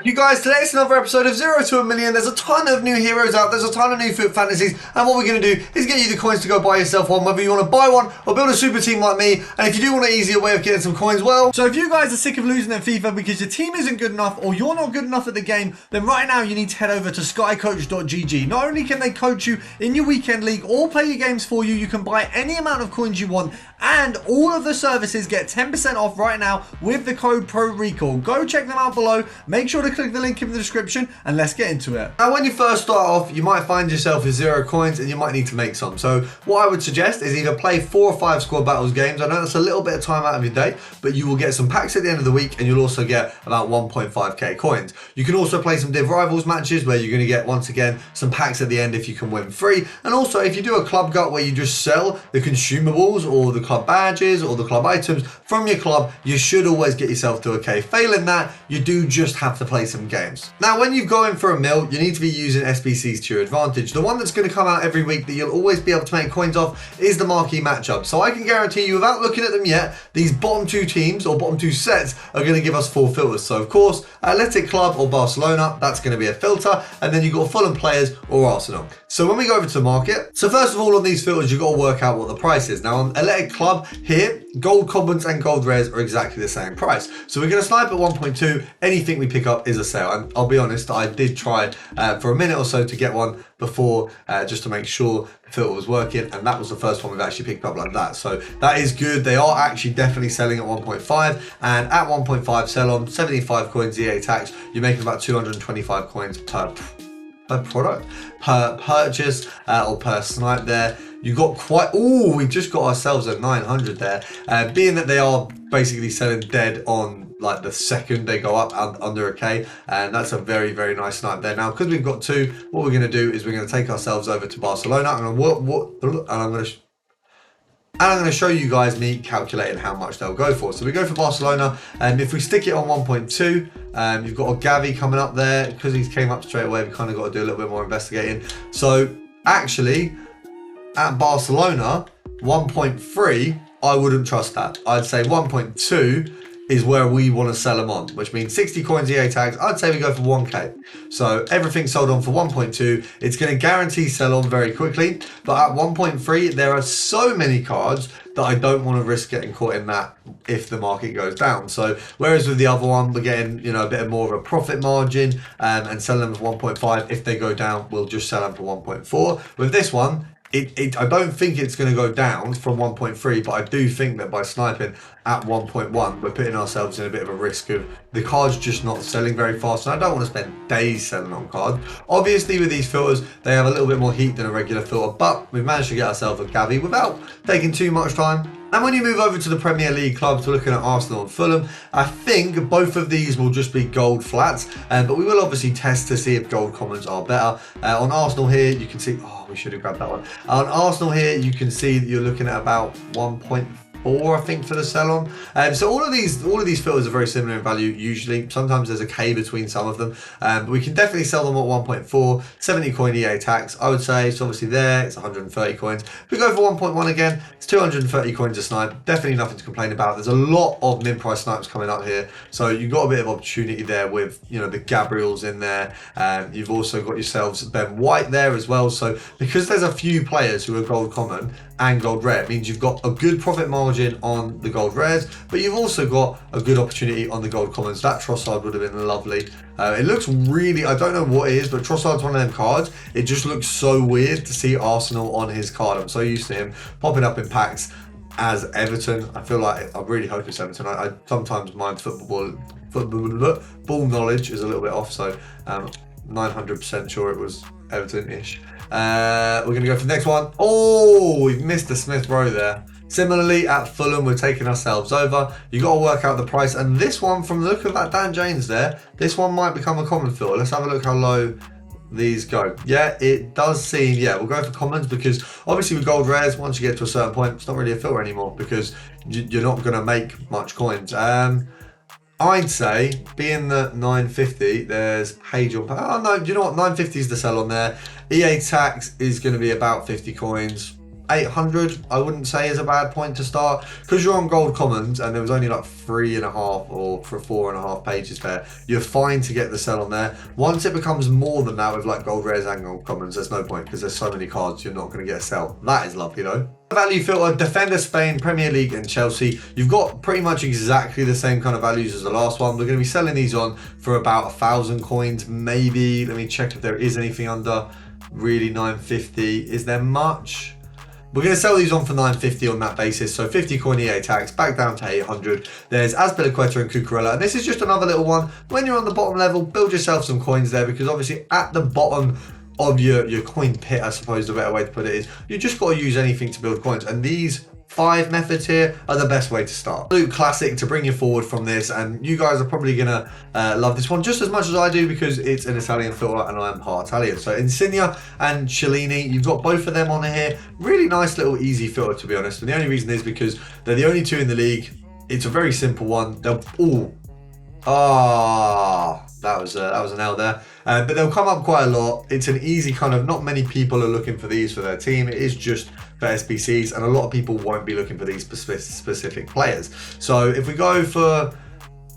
You guys, today's another episode of 0 to a Million. There's a ton of new heroes out, there's a ton of new foot fantasies, and what we're going to do is get you the coins to go buy yourself one, whether you want to buy one or build a super team like me. And if you do want an easier way of getting some coins, well, so if you guys are sick of losing at FIFA because your team isn't good enough or you're not good enough at the game, then right now you need to head over to skycoach.gg. Not only can they coach you in your weekend league or play your games for you, you can buy any amount of coins you want, and all of the services get 10% off right now with the code PRORECALL. Go check them out below. Make sure to click the link in the description and let's get into it. Now, when you first start off, you might find yourself with 0 coins and you might need to make some. So what I would suggest is either play 4 or 5 squad battles games. I know that's a little bit of time out of your day, but you will get some packs at the end of the week and you'll also get about 1.5k coins. You can also play some Div Rivals matches where you're going to get, once again, some packs at the end if you can win free. And also, if you do a club gut where you just sell the consumables or the club badges or the club items from your club, you should always get yourself to a K. Failing that, you do just have to play some games. Now, when you go in for a mil, you need to be using SBCs to your advantage. The one that's going to come out every week that you'll always be able to make coins off is the marquee matchup. So I can guarantee you, without looking at them yet, these bottom 2 teams or bottom 2 sets are going to give us 4 filters. So of course, Athletic Club or Barcelona, that's going to be a filter. And then you've got Fulham players or Arsenal. So when we go over to the market, so first of all, on these filters, you've got to work out what the price is. Now on Athletic Club here, gold commons and gold rares are exactly the same price. So we're going to snipe at 1.2. Anything we pick up is a sale. And I'll be honest, I did try for a minute or so to get one before just to make sure the filter was working. And that was the first one we've actually picked up like that. So that is good. They are actually definitely selling at 1.5. And at 1.5 sell on 75 coins EA tax, you're making about 225 coins per product, per purchase or per snipe there. You got quite, oh, we just got ourselves a 900 there. Being that they are basically selling dead on like the second they go up under a K, and that's a very, very nice snipe there. Now, because we've got 2, what we're going to do is we're going to take ourselves over to Barcelona, and I'm going to show you guys me calculating how much they'll go for. So we go for Barcelona, and if we stick it on 1.2, you've got a Gavi coming up there. Because he came up straight away, we kind of got to do a little bit more investigating. So actually, at Barcelona, 1.3, I wouldn't trust that. I'd say 1.2 is where we want to sell them on, which means 60 coins EA tags. I'd say we go for 1k. So everything sold on for 1.2. It's going to guarantee sell on very quickly. But at 1.3, there are so many cards that I don't want to risk getting caught in that if the market goes down. So whereas with the other one, we're getting, you know, a bit more of a profit margin and selling them for 1.5. If they go down, we'll just sell them for 1.4. With this one, I don't think it's going to go down from 1.3, but I do think that by sniping at 1.1, we're putting ourselves in a bit of a risk of the cards just not selling very fast. And I don't want to spend days selling on cards. Obviously, with these filters, they have a little bit more heat than a regular filter, but we've managed to get ourselves a Gavi without taking too much time. And when you move over to the Premier League clubs, we're looking at Arsenal and Fulham. I think both of these will just be gold flats, but we will obviously test to see if gold commons are better. On Arsenal here, you can see, oh, we should have grabbed that one. On Arsenal here, you can see that you're looking at about 1.4, I think, for the sell on. So all of these filters are very similar in value usually. Sometimes there's a K between some of them, but we can definitely sell them at 1.4, 70 coin EA tax, I would say. So obviously there, it's 130 coins. If we go for 1.1 again, it's 230 coins a snipe. Definitely nothing to complain about. There's a lot of mid-price snipes coming up here, so you've got a bit of opportunity there with, you know, the Gabriels in there. You've also got yourselves Ben White there as well. So because there's a few players who are gold common and gold rare, it means you've got a good profit margin on the gold rares, but you've also got a good opportunity on the gold commons. That Trossard would have been lovely. It looks really, I don't know what it is, but Trossard's one of them cards. It just looks so weird to see Arsenal on his card. I'm so used to him popping up in packs as Everton. I feel like, I really hope it's Everton. I sometimes mind football knowledge is a little bit off, so 900% sure it was Everton-ish. We're going to go for the next one. Oh, we've missed the Smith Rowe there. Similarly, at Fulham, we're taking ourselves over. You've got to work out the price. And this one, from the look of that Dan James there, this one might become a common filter. Let's have a look how low these go. Yeah, it does seem, yeah, we'll go for commons because obviously with gold rares, once you get to a certain point, it's not really a filter anymore because you're not going to make much coins. I'd say, being the 950, there's Page on. Oh no, do you know what? 950 is the sell on there. EA tax is going to be about 50 coins. 800, I wouldn't say is a bad point to start, because you're on gold commons and there was only like 3.5 or for 4.5 pages there. You're fine to get the sell on there. Once it becomes more than that with like gold rares and gold commons, there's no point, because there's so many cards you're not going to get a sell. That is lovely though. Value filter, Defender, Spain, Premier League and Chelsea. You've got pretty much exactly the same kind of values as the last one. We're going to be selling these on for about 1,000 coins, maybe. Let me check if there is anything under really 950. Is there much? We're going to sell these on for 950 on that basis. So 50 coin EA tax, back down to 800. There's Azpilicueta and Cucurella. And this is just another little one. When you're on the bottom level, build yourself some coins there, because obviously at the bottom of your coin pit, I suppose the better way to put it is, you just got to use anything to build coins. And these 5 methods here are the best way to start. Absolute classic to bring you forward from this, and you guys are probably gonna love this one just as much as I do, because it's an Italian filter and I am part Italian. So Insigne and Cellini, you've got both of them on here. Really nice little easy filter, to be honest. And the only reason is because they're the only 2 in the league. It's a very simple one. They'll that was an L there. But they'll come up quite a lot. It's an easy kind of, not many people are looking for these for their team. It is just for SBCs, and a lot of people won't be looking for these specific players. So if we go for,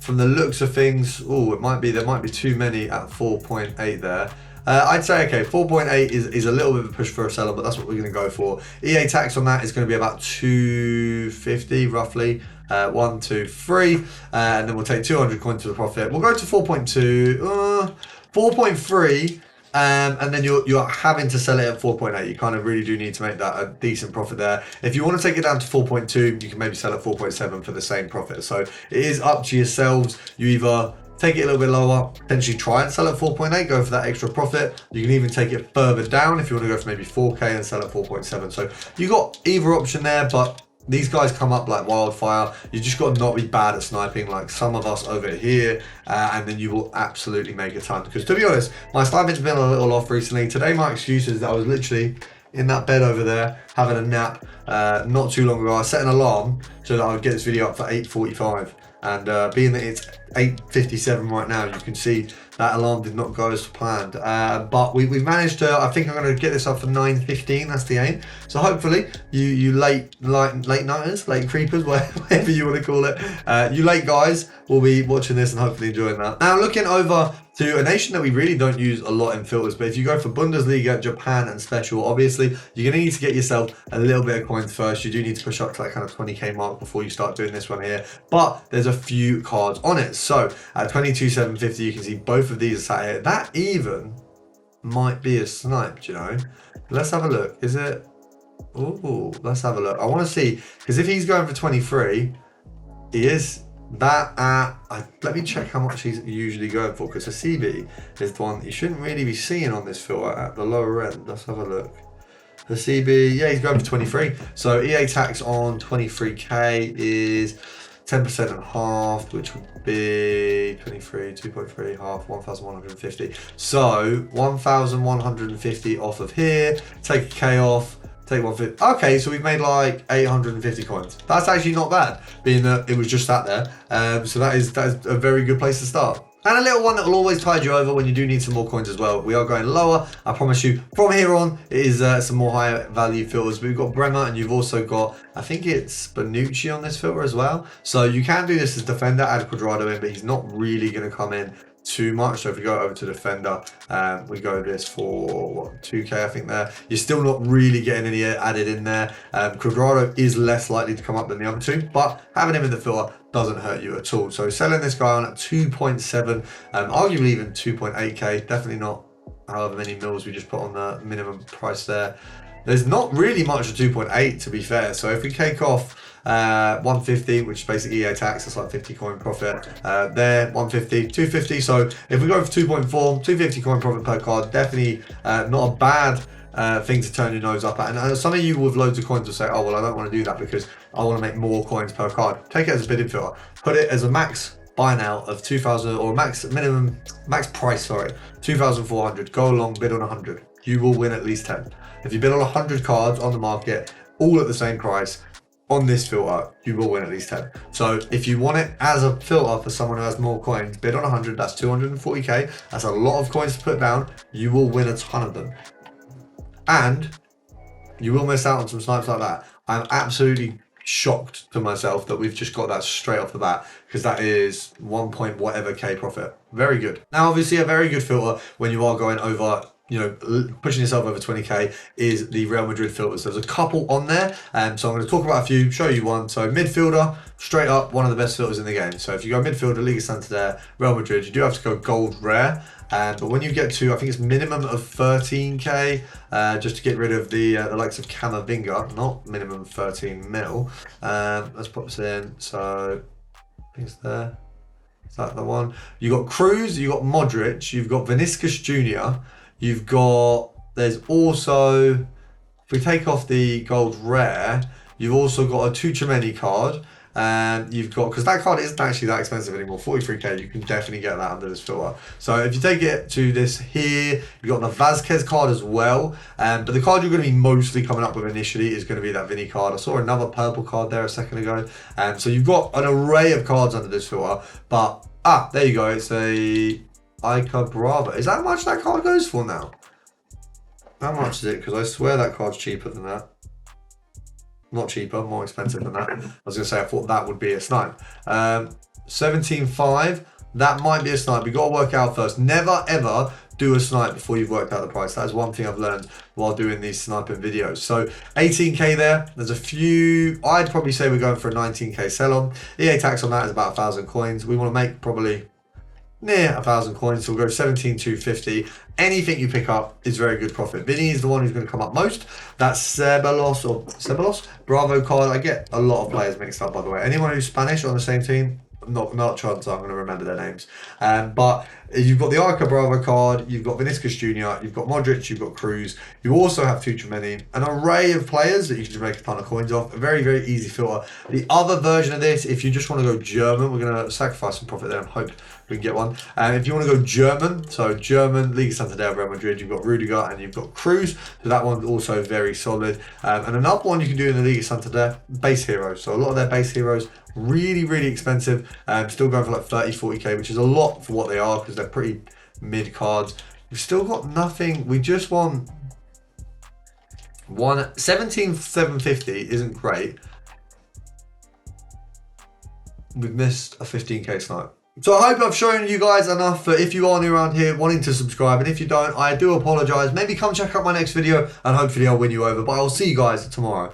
from the looks of things, there might be too many at 4.8 there. I'd say, okay, 4.8 is a little bit of a push for a seller, but that's what we're going to go for. EA tax on that is going to be about 250 roughly. 1, 2, 3, and then we'll take 200 coins to the profit. We'll go to 4.2, 4.3, and then you're having to sell it at 4.8. You kind of really do need to make that a decent profit there. If you want to take it down to 4.2, you can maybe sell at 4.7 for the same profit. So it is up to yourselves. You either take it a little bit lower, potentially try and sell at 4.8, go for that extra profit. You can even take it further down if you want to go for maybe 4K and sell at 4.7. So you got either option there, but these guys come up like wildfire. You just got to not be bad at sniping like some of us over here, and then you will absolutely make a ton. Because to be honest, my sniping's been a little off recently. Today my excuse is that I was literally in that bed over there having a nap not too long ago. I set an alarm so that I would get this video up for 8:45, and being that it's 8:57 right now, you can see that alarm did not go as planned, but we've managed to, I think I'm going to get this up for 9:15, that's the aim. So hopefully you late nighters, late creepers, whatever you want to call it, you late guys will be watching this and hopefully enjoying that. Now looking over to a nation that we really don't use a lot in filters, but if you go for Bundesliga, Japan and special, obviously you're going to need to get yourself a little bit of coins first. You do need to push up to that kind of 20k mark before you start doing this one here, but there's a few cards on it. So at 22,750, you can see both of these are sat here. That even might be a snipe, you know. Let's have a look. Is it? Ooh, let's have a look. I want to see, because if he's going for 23, he is that at, let me check how much he's usually going for, because the CB is the one you shouldn't really be seeing on this filter at the lower end. Let's have a look. The CB, yeah, he's going for 23. So EA tax on 23k is 10% and half, which would be 23, 2.3, half, 1,150. So 1,150 off of here, take a K off, take 150. Okay, so we've made like 850 coins. That's actually not bad, being that it was just sat there. So that is a very good place to start. And a little one that will always tide you over when you do need some more coins as well. We are going lower, I promise you. From here on, it is some more higher value filters. We've got Bremer, and you've also got, I think it's Bonucci on this filter as well. So you can do this as defender, add Quadrado in, but he's not really going to come in too much. So if we go over to defender, we go this for what, 2k I think there. You're still not really getting any added in there. Quadrado is less likely to come up than the other two, but having him in the filter doesn't hurt you at all. So selling this guy on at 2.7, arguably even 2.8k, definitely not however many mils we just put on the minimum price there. There's not really much of 2.8 to be fair. So if we take off 150, which is basically EA tax, that's like 50 coin profit. There, 150, 250. So if we go for 2.4, 250 coin profit per card, definitely not a bad thing to turn your nose up at. And some of you with loads of coins will say, oh, well, I don't want to do that because I want to make more coins per card. Take it as a bidding filter. Put it as a max buy now of 2,000, or max price, 2,400. Go along, bid on 100. You will win at least 10. If you bid on 100 cards on the market, all at the same price, on this filter, you will win at least 10. So if you want it as a filter for someone who has more coins, bid on 100, that's 240k. That's a lot of coins to put down. You will win a ton of them. And You will miss out on some snipes like that. I'm absolutely shocked to myself that we've just got that straight off the bat, because that is 1 point whatever K profit. Very good. Now, obviously, a very good filter when you are going over, you know, pushing yourself over 20k is the Real Madrid filters. There's a couple on there, so I'm going to talk about a few, show you one. So midfielder, straight up, one of the best filters in the game. So if you go midfielder, Liga Santander, Real Madrid, you do have to go gold rare. But when you get to, I think it's minimum of 13k, just to get rid of the likes of Camavinga, not minimum 13 mil. Let's pop this in. So I think it's there. Is that the one? You got Cruz, you got Modric, you've got Vinicius Jr., you've got, there's also, if we take off the gold rare, you've also got a Tuchemeni card. And you've got, because that card isn't actually that expensive anymore, 43k, you can definitely get that under this filter. So if you take it to this here, you've got the Vasquez card as well. But the card you're going to be mostly coming up with initially is going to be that Vinny card. I saw another purple card there a second ago. So you've got an array of cards under this filter. But, there you go, it's a Ica Brava. Is that how much that card goes for now? How much is it? Because I swear that card's cheaper than that. Not cheaper, more expensive than that. I was going to say, I thought that would be a snipe. 17.5, that might be a snipe. You've got to work out first. Never, ever do a snipe before you've worked out the price. That is one thing I've learned while doing these sniping videos. So 18k there. There's a few, I'd probably say we're going for a 19k sell-on. EA tax on that is about 1,000 coins. We want to make probably near 1,000 coins, so we'll go 17,250. Anything you pick up is very good profit. Vinny is the one who's going to come up most. That's Ceballos Bravo card. I get a lot of players mixed up, by the way. Anyone who's Spanish on the same team, not chance I'm going to remember their names. But you've got the Arca Bravo card, you've got Vinicius Jr., you've got Modric, you've got Cruz. You also have Tuchemeni, an array of players that you can just make a ton of coins off. A very, very easy filter. The other version of this, if you just want to go German, we're going to sacrifice some profit there and hope we can get one. And if you want to go German, so German, Liga Santander, Real Madrid, you've got Rudiger and you've got Cruz. So that one's also very solid. And another one you can do in the Liga Santander, base heroes. So a lot of their base heroes, really, really expensive. Still going for like 30, 40k, which is a lot for what they are because they're pretty mid cards. We've still got nothing. We just want 17,750 isn't great. We've missed a 15k snipe. So I hope I've shown you guys enough for if you are new around here wanting to subscribe, and if you don't, I do apologise. Maybe come check out my next video and hopefully I'll win you over, but I'll see you guys tomorrow.